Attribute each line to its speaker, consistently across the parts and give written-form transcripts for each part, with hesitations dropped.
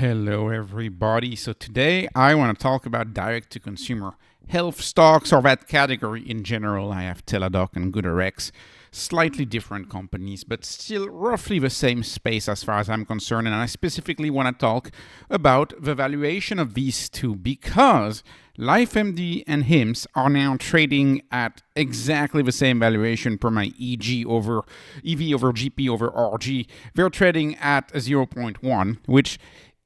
Speaker 1: Hello, everybody. So today I want to talk about direct-to-consumer health stocks, or that category in general. I have Teladoc and GoodRX, slightly different companies, but still roughly the same space as far as I'm concerned. And I specifically want to talk about the valuation of these two because LifeMD and HIMS are now trading at exactly the same valuation per my EV over GP over RG. They're trading at a 0.1, which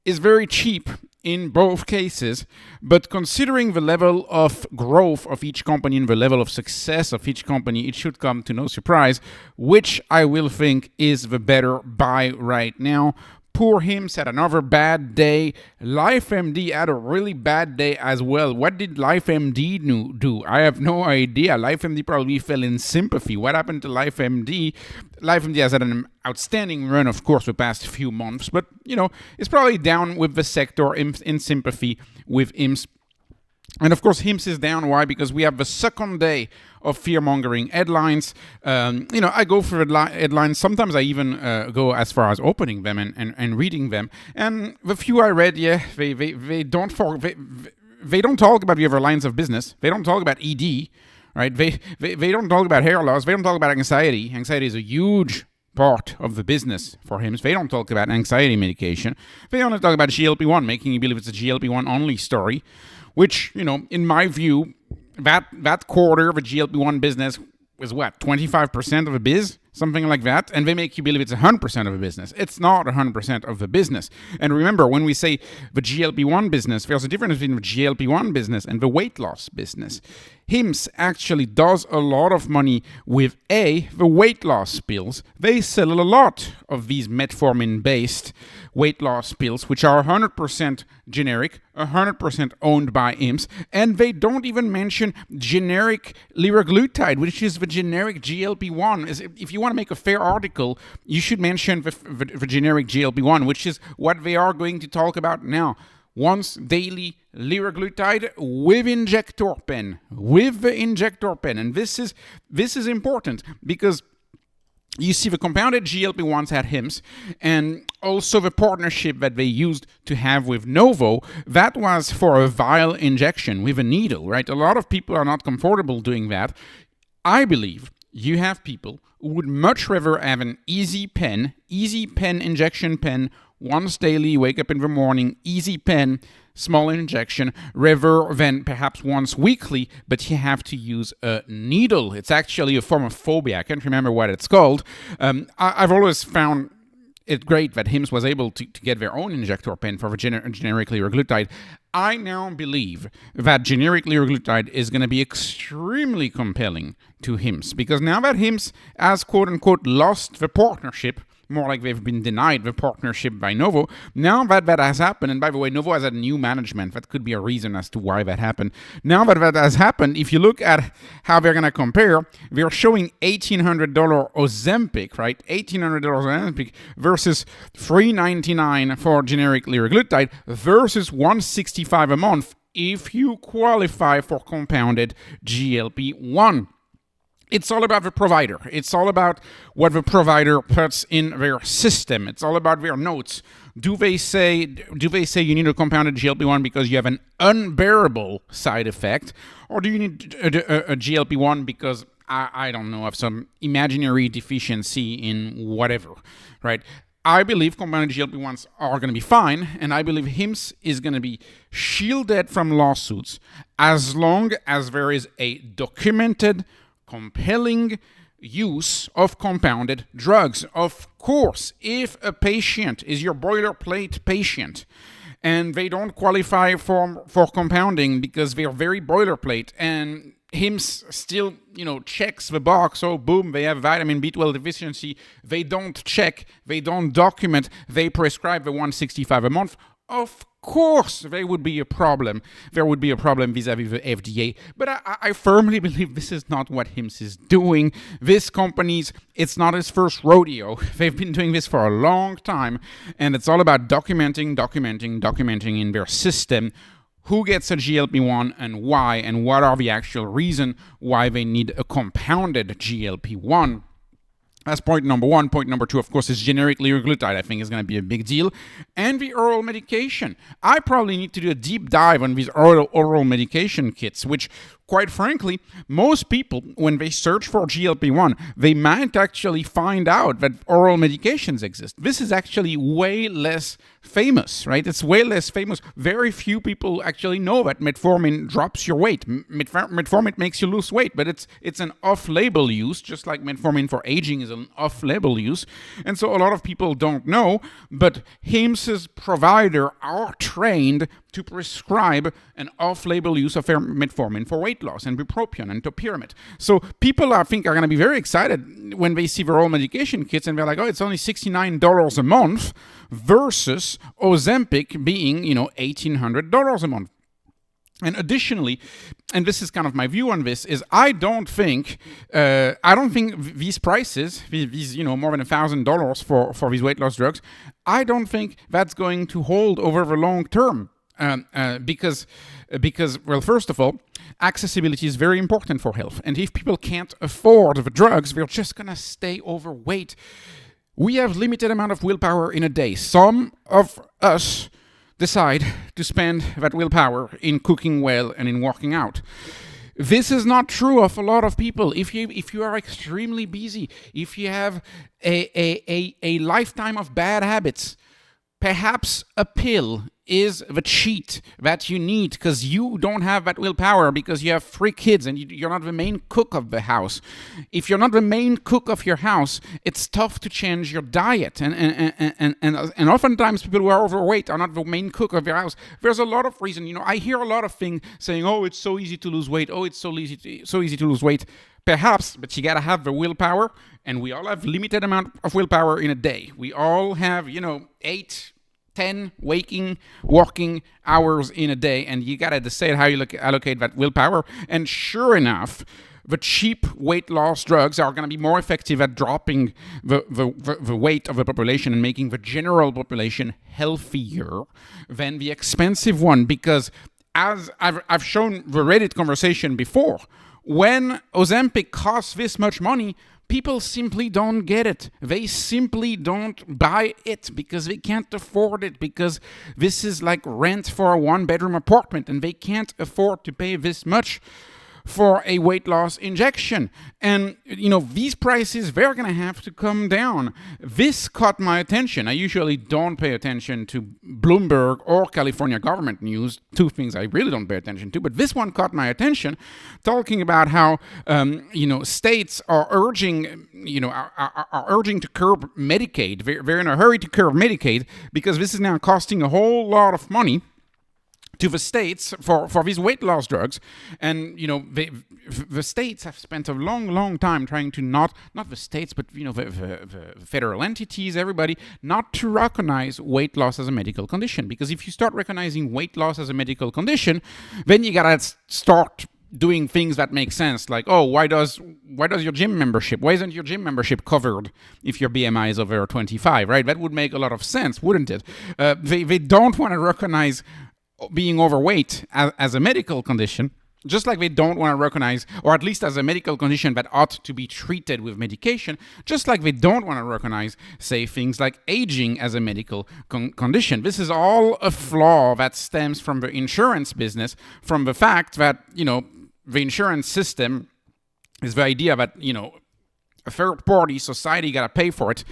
Speaker 1: is very cheap in both cases, but considering the level of growth of each company and the level of success of each company, it should come to no surprise which I will think is the better buy right now. Poor HIMS had another bad day. LifeMD had a really bad day as well. What did LifeMD do? I have no idea. LifeMD probably fell in sympathy. What happened to LifeMD? LifeMD has had an outstanding run, of course, the past few months, but, it's probably down with the sector in sympathy with HIMS. And of course, HIMS is down. Why? Because we have the second day of fear-mongering headlines. I go for headlines. Sometimes I even go as far as opening them and reading them. And the few I read, they don't talk about the other lines of business. They don't talk about ED, right? They don't talk about hair loss. They don't talk about anxiety. Anxiety is a huge part of the business for HIMS. They don't talk about anxiety medication. They only talk about GLP-1, making you believe it's a GLP-1 only story, which, in my view, that quarter of a GLP-1 business is what, 25% of a biz? Something like that. And they make you believe it's 100% of a business. It's not 100% of the business. And remember, when we say the GLP-1 business, there's a difference between the GLP-1 business and the weight loss business. HIMS actually does a lot of money with the weight loss pills. They sell a lot of these metformin-based weight loss pills, which are 100% generic, 100% owned by HIMS, and they don't even mention generic liraglutide, which is the generic GLP-1. If you want to make a fair article, you should mention the generic GLP-1, which is what they are going to talk about now. Once daily liraglutide with injector pen, and this is important because you see the compounded GLP-1s at HIMS, and also the partnership that they used to have with Novo, that was for a vial injection with a needle, right? A lot of people are not comfortable doing that. I believe you have people who would much rather have an easy pen injection pen, once daily, wake up in the morning, easy pen, small injection, rather than perhaps once weekly, but you have to use a needle. It's actually a form of phobia. I can't remember what it's called. I've always found it great that HIMS was able to get their own injector pen for the generic liraglutide. I now believe that generic liraglutide is going to be extremely compelling to HIMS, because now that HIMS has quote-unquote lost the partnership, more like they've been denied the partnership by Novo. Now that has happened, and by the way, Novo has had new management. That could be a reason as to why that happened. Now that has happened, if you look at how they're going to compare, they're showing $1,800 Ozempic, right? $1,800 Ozempic versus $399 for generic liraglutide versus $165 a month if you qualify for compounded GLP-1. It's all about the provider. It's all about what the provider puts in their system. It's all about their notes. Do they say you need a compounded GLP-1 because you have an unbearable side effect, or do you need a GLP-1 because I don't know, of some imaginary deficiency in whatever, right? I believe compounded GLP-1s are going to be fine, and I believe HIMS is going to be shielded from lawsuits as long as there is a documented, compelling use of compounded drugs. Of course, if a patient is your boilerplate patient and they don't qualify for compounding because they're very boilerplate, and HIMS still, checks the box, so boom, they have vitamin B12 deficiency, they don't check, they don't document, they prescribe the $165 a month, of course there would be a problem. There would be a problem vis-a-vis the FDA. But I firmly believe this is not what HIMS is doing. This company's, it's not its first rodeo. They've been doing this for a long time, and it's all about documenting in their system who gets a GLP-1 and why, and what are the actual reason why they need a compounded GLP-1. That's point number one. Point number two, of course, is generic liraglutide. I think is going to be a big deal. And the oral medication. I probably need to do a deep dive on these oral medication kits, which, quite frankly, most people, when they search for GLP-1, they might actually find out that oral medications exist. This is actually way less famous, right? It's way less famous. Very few people actually know that metformin drops your weight. Metformin makes you lose weight, but it's an off-label use, just like metformin for aging is an off-label use. And so a lot of people don't know, but HIMS's provider are trained to prescribe an off-label use of metformin for weight loss, and bupropion and topiramate. So people, I think, are going to be very excited when they see their oral medication kits, and they're like, oh, it's only $69 a month versus Ozempic being, $1,800 a month. And additionally, and this is kind of my view on this, is I don't think these prices, these more than $1,000 for these weight loss drugs, I don't think that's going to hold over the long term. Because, well, first of all, accessibility is very important for health. And if people can't afford the drugs, they're just going to stay overweight. We have limited amount of willpower in a day. Some of us decide to spend that willpower in cooking well and in working out. This is not true of a lot of people. If you are extremely busy, if you have a lifetime of bad habits, perhaps a pill is the cheat that you need because you don't have that willpower because you have 3 kids and you're not the main cook of the house. If you're not the main cook of your house, it's tough to change your diet. And oftentimes people who are overweight are not the main cook of their house. There's a lot of reason. I hear a lot of things saying, oh, it's so easy to lose weight. Oh, it's so easy to lose weight. Perhaps, but you gotta have the willpower, and we all have limited amount of willpower in a day. We all have, 8, 10 working hours in a day, and you gotta decide how you allocate that willpower. And sure enough, the cheap weight loss drugs are gonna be more effective at dropping the weight of the population and making the general population healthier than the expensive one. Because as I've shown the Reddit conversation before, when Ozempic costs this much money, people simply don't get it. They simply don't buy it because they can't afford it, because this is like rent for a 1-bedroom apartment and they can't afford to pay this much for a weight loss injection. And, these prices, they're going to have to come down. This caught my attention. I usually don't pay attention to Bloomberg or California government news, 2 things I really don't pay attention to, but this one caught my attention, talking about how, states are urging, are urging to curb Medicaid. They're in a hurry to curb Medicaid because this is now costing a whole lot of money to the states for these weight loss drugs. And the states have spent a long time trying to not the states, but the federal entities, everybody, not to recognize weight loss as a medical condition. Because if you start recognizing weight loss as a medical condition, then you gotta start doing things that make sense, like, oh, why isn't your gym membership covered if your BMI is over 25, right? That would make a lot of sense, wouldn't it? They don't want to recognize being overweight as a medical condition, just like they don't want to recognize, or at least as a medical condition that ought to be treated with medication, just like they don't want to recognize, say, things like aging as a medical condition. This is all a flaw that stems from the insurance business, from the fact that, the insurance system is the idea that, a third-party society got to pay for it.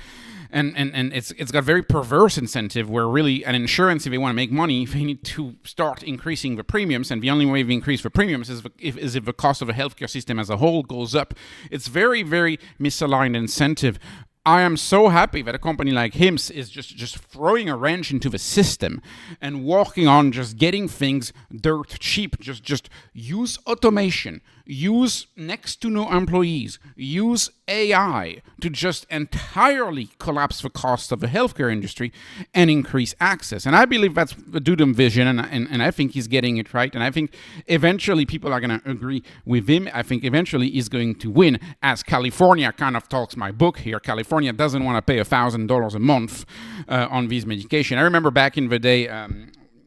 Speaker 1: And it's got a very perverse incentive where really an insurance, if they want to make money, they need to start increasing the premiums. And the only way we increase the premiums is if the cost of the healthcare system as a whole goes up. It's very, very misaligned incentive. I am so happy that a company like HIMS is just throwing a wrench into the system and working on just getting things dirt cheap. Just use automation, use next to no employees, use AI to just entirely collapse the cost of the healthcare industry and increase access. And I believe that's the Dudum vision, and I think he's getting it right. And I think eventually people are going to agree with him. I think eventually he's going to win, as California kind of talks my book here. California doesn't want to pay $1,000 a month on these medication. I remember back in the day,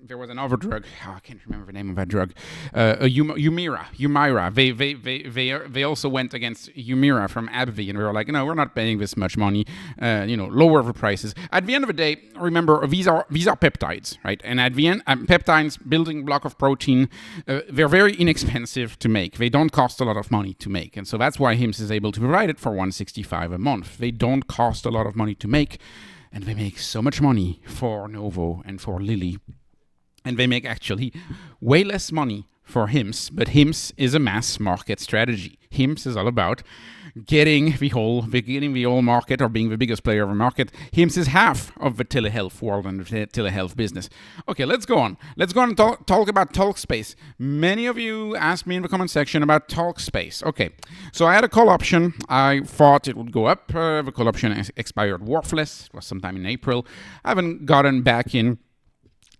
Speaker 1: there was another drug. Oh, I can't remember the name of that drug. Humira. They also went against Humira from AbbVie, and we were like, no, we're not paying this much money. Lower the prices. At the end of the day, remember these are peptides, right? And at the end, peptides, building block of protein, they're very inexpensive to make. They don't cost a lot of money to make, and so that's why HIMS is able to provide it for $165 a month. They don't cost a lot of money to make. And they make so much money for Novo and for Lilly. And they make actually way less money for HIMS. But HIMS is a mass market strategy. HIMS is all about getting the whole market, or being the biggest player of the market. HIMS is half of the telehealth world and the telehealth business. Okay, let's go on. Let's go on and talk about Talkspace. Many of you asked me in the comment section about Talkspace. Okay, so I had a call option. I thought it would go up. The call option expired worthless. It was sometime in April. I haven't gotten back in.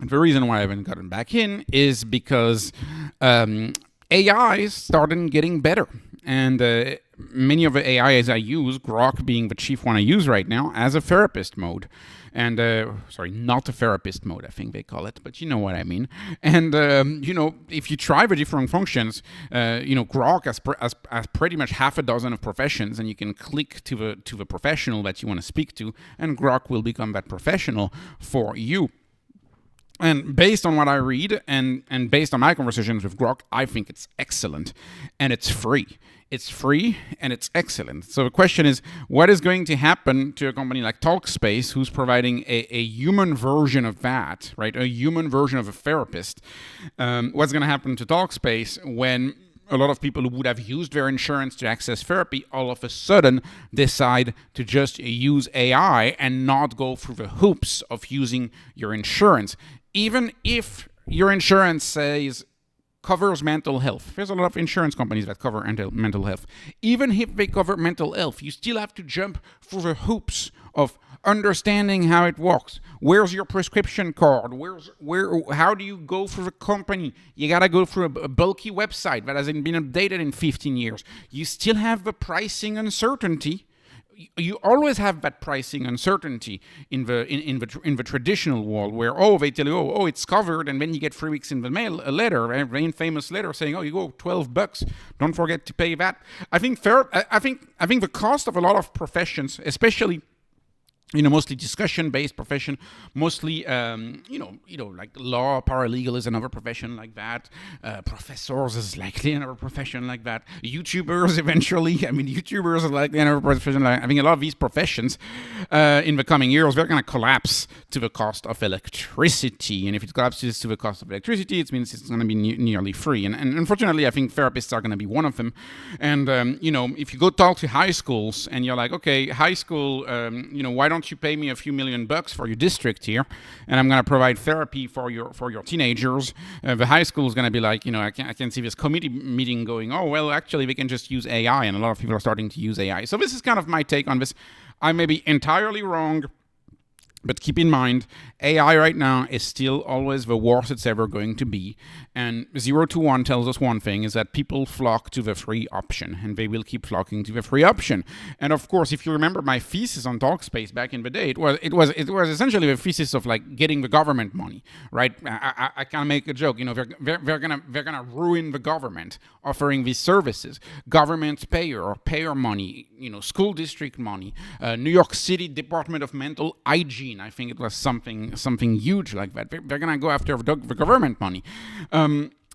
Speaker 1: And the reason why I haven't gotten back in is because AI started getting better. And many of the AIs I use, GDRX being the chief one I use right now, as a therapist mode. And, not a therapist mode, I think they call it, but you know what I mean. And, if you try the different functions, GDRX has pretty much half a dozen of professions, and you can click to the professional that you want to speak to, and GDRX will become that professional for you. And based on what I read and based on my conversations with GDRX, I think it's excellent, and it's free. It's free and it's excellent. So the question is, what is going to happen to a company like Talkspace, who's providing a human version of that, right? A human version of a therapist. What's going to happen to Talkspace when a lot of people who would have used their insurance to access therapy all of a sudden decide to just use AI and not go through the hoops of using your insurance? Even if your insurance says covers mental health. There's a lot of insurance companies that cover mental health. Even if they cover mental health, you still have to jump through the hoops of understanding how it works. Where's your prescription card? How do you go through the company? You gotta go through a bulky website that hasn't been updated in 15 years. You still have the pricing uncertainty. You always have that pricing uncertainty in the traditional world, where they tell you it's covered, and then you get 3 weeks in the mail a letter, a very famous letter saying you go $12, don't forget to pay that. I think the cost of a lot of professions, especially mostly discussion-based profession, mostly, like law, paralegal is another profession like that. Professors is likely another profession like that. YouTubers eventually, YouTubers are likely another profession like that. I think a lot of these professions in the coming years, they're going to collapse to the cost of electricity. And if it collapses to the cost of electricity, it means it's going to be nearly free. And unfortunately, I think therapists are going to be one of them. And, if you go talk to high schools and you're like, okay, high school, why don't you pay me a few $1,000,000 for your district here, and I'm going to provide therapy for your teenagers? The high school is going to be like, I can see this committee meeting going, actually we can just use AI, and a lot of people are starting to use AI. So this is kind of my take on this. I may be entirely wrong, but keep in mind, AI right now is still always the worst it's ever going to be. And 0 to 1 tells us one thing, is that people flock to the free option, and they will keep flocking to the free option. And of course, if you remember my thesis on Talkspace back in the day, it was essentially the thesis of like getting the government money, right? I can make a joke, they're gonna ruin the government offering these services. Government payer money, school district money, New York City Department of Mental Hygiene. I think it was something huge like that. They're gonna go after the government money.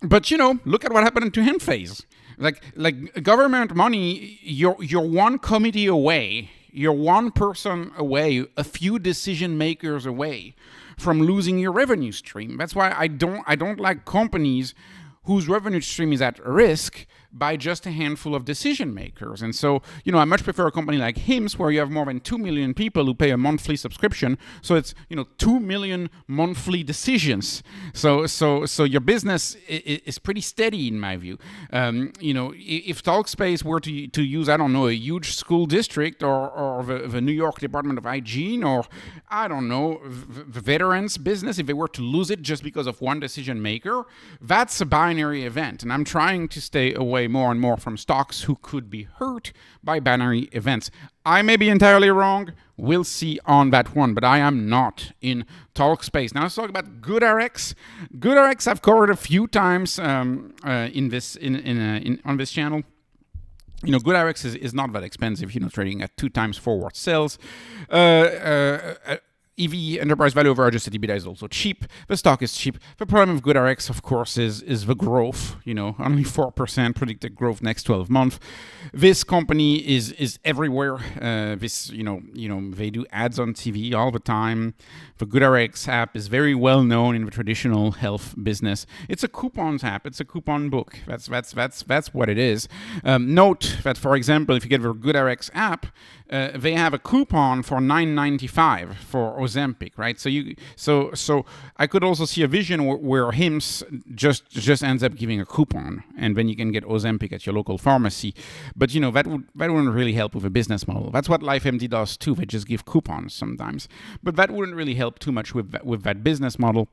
Speaker 1: But look at what happened to HIMS. Like government money, you're one committee away, you're one person away, a few decision makers away from losing your revenue stream. That's why I don't like companies whose revenue stream is at risk by just a handful of decision makers. And so, I much prefer a company like HIMS, where you have more than 2 million people who pay a monthly subscription. So it's, 2 million monthly decisions. So your business is pretty steady in my view. If Talkspace were to use, I don't know, a huge school district or the New York Department of Hygiene, or I don't know, the veterans business, if they were to lose it just because of one decision maker, that's a binary event. And I'm trying to stay away away more and more from stocks who could be hurt by binary events. I may be entirely wrong. We'll see on that one, but I am not in Talkspace. Now let's talk about GoodRX. GoodRX I've covered a few times on this channel. GoodRX is not that expensive, trading at 2 times forward sales. EV, enterprise value over adjusted EBITDA, is also cheap. The stock is cheap. The problem with GoodRx, of course, is the growth. Only 4% predicted growth next 12 months. This company is everywhere. They do ads on TV all the time. The GoodRx app is very well known in the traditional health business. It's a coupons app. It's a coupon book. That's what it is. Note that, for example, if you get the GoodRx app, they have a coupon for $9.95 for Ozempic, right? So I could also see a vision where HIMS just ends up giving a coupon, and then you can get Ozempic at your local pharmacy. But that wouldn't really help with a business model. That's what LifeMD does too. They just give coupons sometimes, but that wouldn't really help too much with that business model.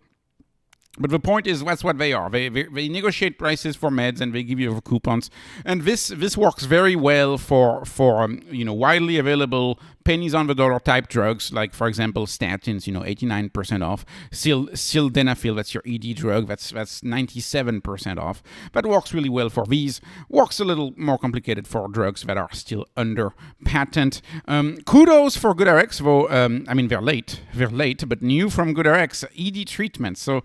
Speaker 1: But the point is, that's what they are. They negotiate prices for meds and they give you coupons. And this works very well for widely available pennies on the dollar type drugs, like, for example, statins, 89% off. Sildenafil, that's your ED drug, that's 97% off. That works really well for these. Works a little more complicated for drugs that are still under patent. Kudos for GoodRx, though. They're late, but new from GoodRx, ED treatment. So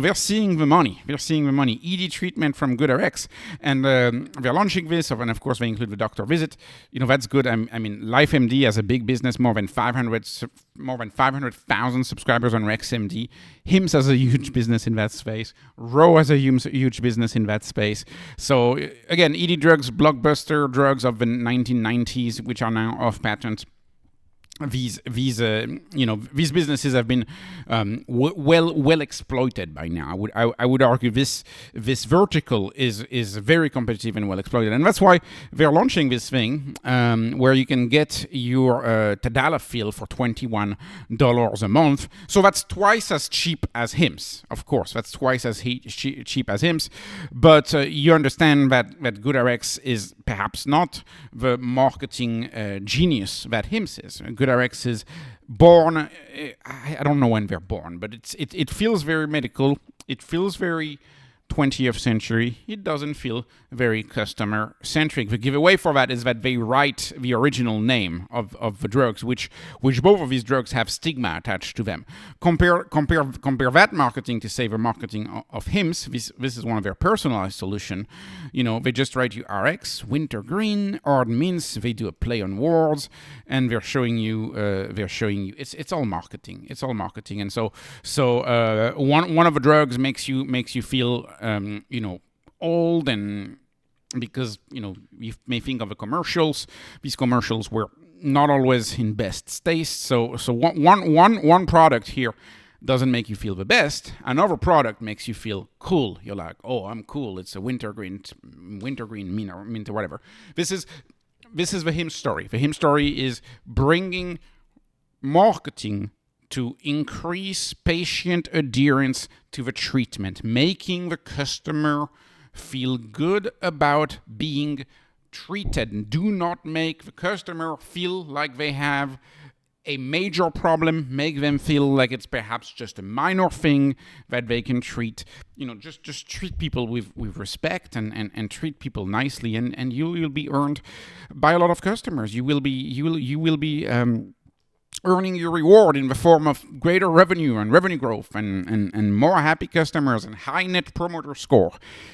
Speaker 1: they're seeing the money. ED treatment from GoodRx, and they're launching this, and of course they include the doctor visit. That's good. LifeMD has a big business, more than 500,000 subscribers on RexMD. HIMS has a huge business in that space. Ro has a huge business in that space. So again, ED drugs, blockbuster drugs of the 1990s, which are now off patent. These businesses have been well exploited by now. I would argue this vertical is very competitive and well exploited, and that's why they're launching this thing where you can get your Tadalafil for $21 a month. So that's twice as cheap as HIMS. Of course, that's twice as cheap as HIMS. But you understand that GoodRx is perhaps not the marketing genius that HIMS is. GoodRx is born, I don't know when they're born, but it feels very medical. It feels very 20th century. It doesn't feel very customer-centric. The giveaway for that is that they write the original name of the drugs, which both of these drugs have stigma attached to them. Compare that marketing to, say, the marketing of HIMS. This is one of their personalized solution. They just write you RX, wintergreen, or mints. They do a play on words, and they're showing you. It's all marketing. It's all marketing, and so one of the drugs makes you feel old, and because you may think of the commercials. These commercials were not always in best taste. So one product here doesn't make you feel the best. Another product makes you feel cool. You're like, oh, I'm cool. It's a wintergreen mint or whatever. This is the HIMS story. The HIMS story is bringing marketing to increase patient adherence to the treatment, making the customer feel good about being treated. Do not make the customer feel like they have a major problem. Make them feel like it's perhaps just a minor thing that they can treat. Just treat people with respect and treat people nicely, and you'll be earned by a lot of customers. You will be earning your reward in the form of greater revenue and revenue growth and more happy customers and high net promoter score.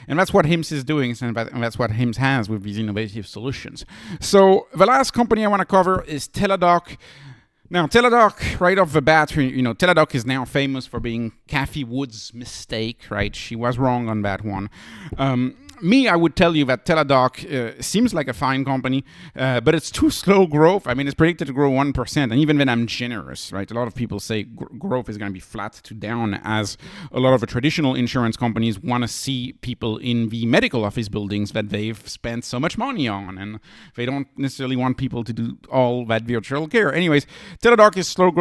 Speaker 1: And that's what HIMS is doing, and that's what HIMS has with these innovative solutions. So the last company I want to cover is Teladoc. Now, Teladoc, right off the bat, Teladoc is now famous for being Cathie Wood's mistake, right? She was wrong on that one. I would tell you that Teladoc seems like a fine company, but it's too slow growth. It's predicted to grow 1%, and even then I'm generous, right? A lot of people say growth is going to be flat to down, as a lot of the traditional insurance companies want to see people in the medical office buildings that they've spent so much money on, and they don't necessarily want people to do all that virtual care. Anyways, Teladoc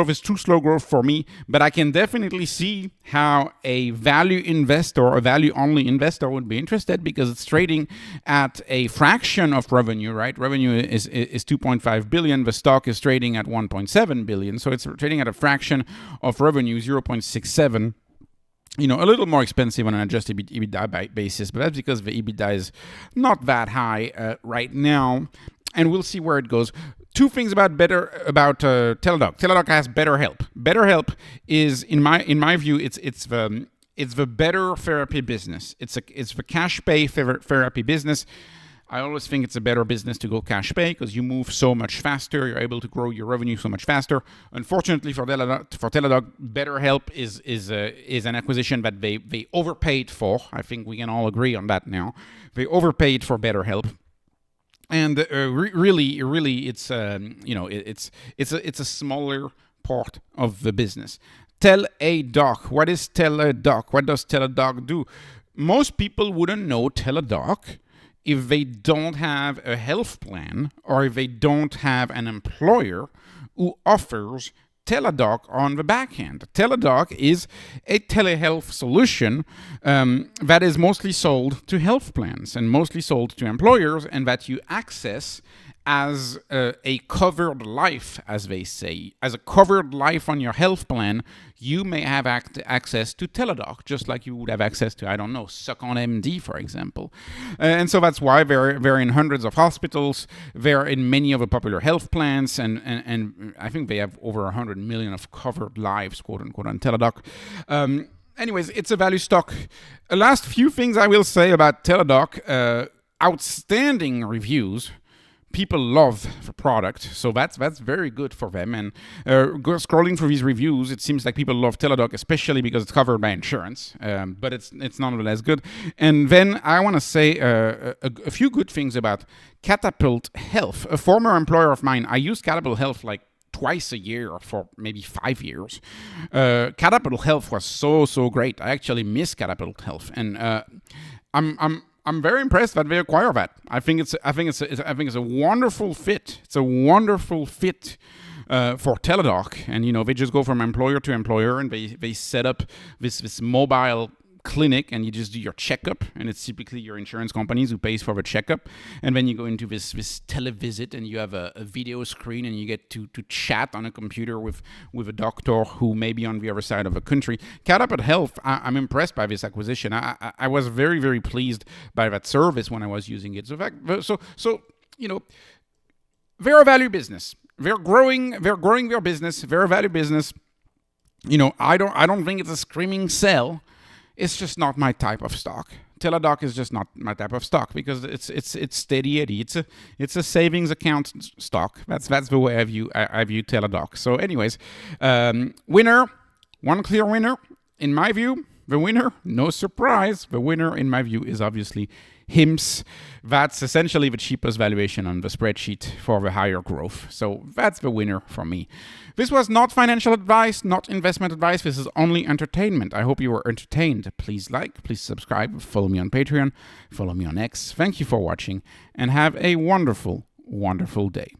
Speaker 1: is too slow growth for me, but I can definitely see how a value investor, a value-only investor would be interested, because because it's trading at a fraction of revenue, right? Revenue is 2.5 billion. The stock is trading at 1.7 billion. So it's trading at a fraction of revenue, 0.67. A little more expensive on an adjusted EBITDA basis, but that's because the EBITDA is not that high right now, and we'll see where it goes. Two things about Teladoc. Teladoc has BetterHelp. BetterHelp is, in my view, it's the better therapy business. It's the cash pay therapy business. I always think it's a better business to go cash pay because you move so much faster. You're able to grow your revenue so much faster. Unfortunately for Teladoc, BetterHelp is an acquisition that they overpaid for. I think we can all agree on that now. They overpaid for BetterHelp. And really, it's a smaller part of the business. Teladoc. What is Teladoc? What does Teladoc do? Most people wouldn't know Teladoc if they don't have a health plan or if they don't have an employer who offers Teladoc on the back end. Teladoc is a telehealth solution that is mostly sold to health plans and mostly sold to employers, and that you access as a covered life, as they say. As a covered life on your health plan, you may have access to Teladoc, just like you would have access to, SuckOnMD, for example. And so that's why they're in hundreds of hospitals. They're in many of the popular health plans, and I think they have over 100 million of covered lives, quote unquote, on Teladoc. Anyways, it's a value stock. The last few things I will say about Teladoc: outstanding reviews. People love the product, so that's very good for them. And scrolling through these reviews, it seems like people love Teladoc, especially because it's covered by insurance. But it's nonetheless good. And then I want to say a few good things about Catapult Health. A former employer of mine, I use Catapult Health like twice a year for maybe 5 years. Catapult Health was so great. I actually miss Catapult Health, and I'm very impressed that they acquire that. I think it's a wonderful fit. It's a wonderful fit for Teladoc, and they just go from employer to employer, and they set up this mobile clinic, and you just do your checkup, and it's typically your insurance companies who pays for the checkup, and then you go into this televisit, and you have a video screen, and you get to chat on a computer with a doctor who may be on the other side of the country. Catapult Health, I'm impressed by this acquisition. I was very, very pleased by that service when I was using it. So they're a value business. They're growing their business. They're a value business. I don't think it's a screaming sell. It's just not my type of stock. Teladoc is just not my type of stock because it's steady Eddie. It's a savings account stock. That's the way I view Teladoc. So, anyways, winner, one clear winner in my view. The winner, no surprise. The winner in my view is obviously HIMS. That's essentially the cheapest valuation on the spreadsheet for the higher growth. So that's the winner for me. This was not financial advice, not investment advice. This is only entertainment. I hope you were entertained. Please like, please subscribe, follow me on Patreon, follow me on X. Thank you for watching, and have a wonderful, wonderful day.